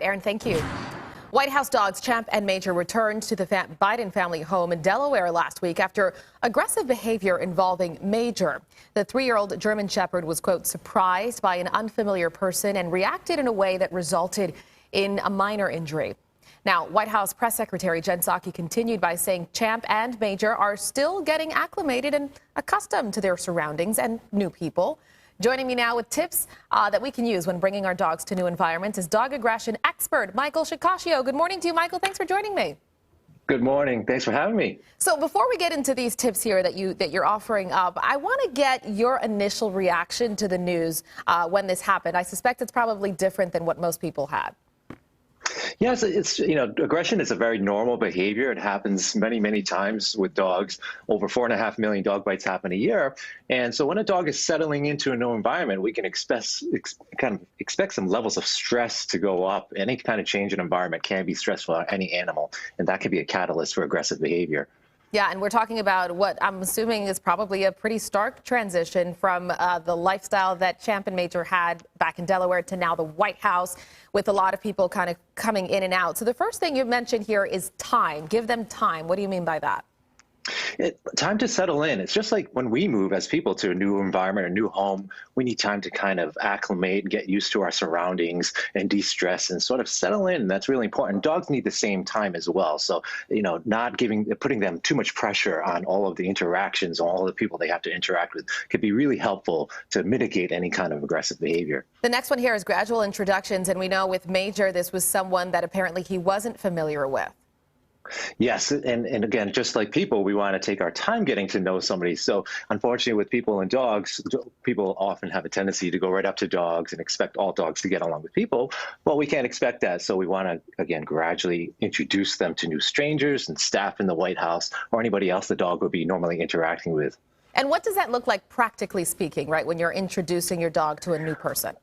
Aaron, thank you. White House dogs Champ and Major returned to the Biden family home in Delaware last week after aggressive behavior involving Major. The 3-year-old German Shepherd was, quote, surprised by an unfamiliar person and reacted in a way that resulted in a minor injury. Now, White House Press Secretary Jen Psaki continued by saying Champ and Major are still getting acclimated and accustomed to their surroundings and new people. Joining me now with tips that we can use when bringing our dogs to new environments is dog aggression expert Michael SHIKASHIO. Good morning to you, Michael. Thanks for joining me. Good morning. Thanks for having me. So before we get into these tips here that you're offering up, I want to get your initial reaction to the news when this happened. I suspect it's probably different than what most people had. Yes, aggression is a very normal behavior. It happens many, many times with dogs. Over 4.5 million dog bites happen a year. And so when a dog is settling into a new environment, we can expect some levels of stress to go up. Any kind of change in environment can be stressful on any animal, and that can be a catalyst for aggressive behavior. Yeah, and we're talking about what I'm assuming is probably a pretty stark transition from the lifestyle that Champ and Major had back in Delaware to now the White House, with a lot of people kind of coming in and out. So the first thing you mentioned here is time. Give them time. What do you mean by that? Time to settle in. It's just like when we move as people to a new environment, a new home, we need time to kind of acclimate and get used to our surroundings and de-stress and sort of settle in. That's really important. Dogs need the same time as well. So, not putting them too much pressure on all of the interactions, all of the people they have to interact with could be really helpful to mitigate any kind of aggressive behavior. The next one here is gradual introductions. And we know with Major, this was someone that apparently he wasn't familiar with. Yes, and again, just like people, we want to take our time getting to know somebody. So unfortunately, with people and dogs, people often have a tendency to go right up to dogs and expect all dogs to get along with people. Well, we can't expect that. So we want to, again, gradually introduce them to new strangers and staff in the White House or anybody else the dog would be normally interacting with. And what does that look like, practically speaking, right, when you're introducing your dog to a new person?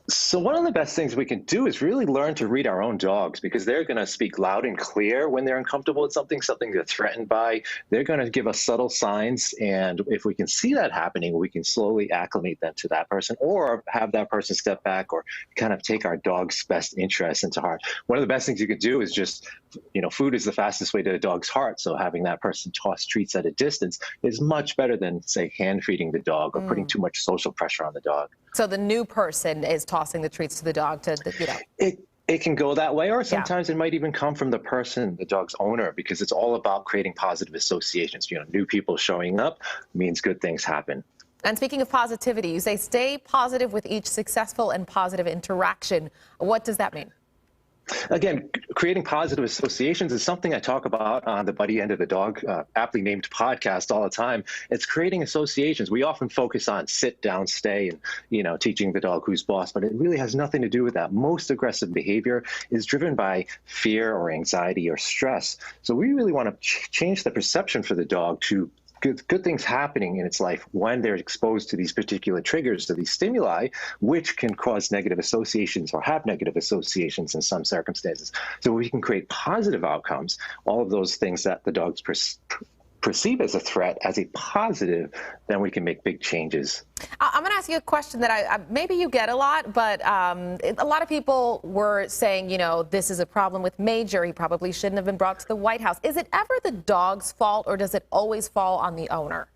So one of the best things we can do is really learn to read our own dogs, because they're going to speak loud and clear when they're uncomfortable with something they're threatened by. They're going to give us subtle signs. And if we can see that happening, we can slowly acclimate them to that person or have that person step back or kind of take our dog's best interests into heart. One of the best things you could do is just, food is the fastest way to a dog's heart. So having that person toss treats at a distance is much better than, say, hand feeding the dog or putting too much social pressure on the dog. So the new person is tossing the treats to the dog to, It can go that way, or sometimes it might even come from the person, the dog's owner, because it's all about creating positive associations. New people showing up means good things happen. And speaking of positivity, you say stay positive with each successful and positive interaction. What does that mean? Again, creating positive associations is something I talk about on the Buddy End of the Dog, aptly named podcast all the time. It's creating associations. We often focus on sit, down, stay, and, teaching the dog who's boss, but it really has nothing to do with that. Most aggressive behavior is driven by fear or anxiety or stress. So we really want to change the perception for the dog to good things happening in its life when they're exposed to these particular triggers, to these stimuli, which can cause negative associations or have negative associations in some circumstances. So we can create positive outcomes, all of those things that the dogs perceive as a threat as a positive, then we can make big changes. I'm going to ask you a question that maybe you get a lot, but a lot of people were saying, this is a problem with Major. He probably shouldn't have been brought to the White House. Is it ever the dog's fault, or does it always fall on the owner?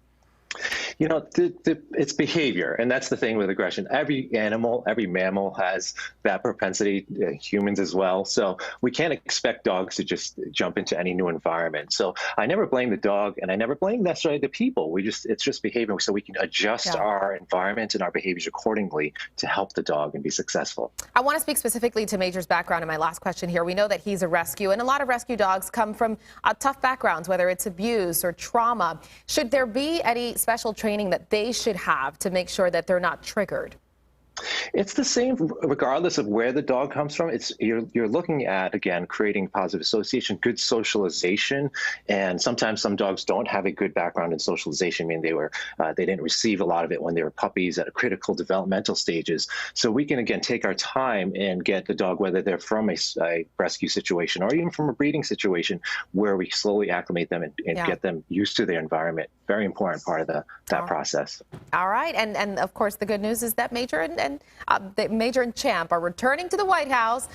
It's behavior, and that's the thing with aggression. Every animal, every mammal has that propensity, humans as well. So we can't expect dogs to just jump into any new environment. So I never blame the dog, and I never blame necessarily the people. It's just behavior, so we can adjust our environment and our behaviors accordingly to help the dog and be successful. I want to speak specifically to Major's background in my last question here. We know that he's a rescue, and a lot of rescue dogs come from tough backgrounds, whether it's abuse or trauma. Should there be any special training that they should have to make sure that they're not triggered? It's the same regardless of where the dog comes from. You're looking at, again, creating positive association, good socialization, and sometimes some dogs don't have a good background in socialization. I mean, they didn't receive a lot of it when they were puppies at a critical developmental stages. So we can, again, take our time and get the dog, whether they're from a rescue situation or even from a breeding situation, where we slowly acclimate them and get them used to their environment. Very important part of that process. All right. And of course, the good news is that Major and and Major and Champ are returning to the White House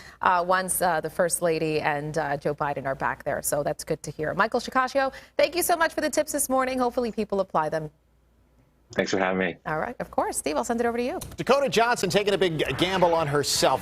once the First Lady and Joe Biden are back there. So that's good to hear. Michael SHIKASHIO, thank you so much for the tips this morning. Hopefully people apply them. Thanks for having me. All right, of course. Steve, I'll send it over to you. Dakota Johnson taking a big gamble on herself.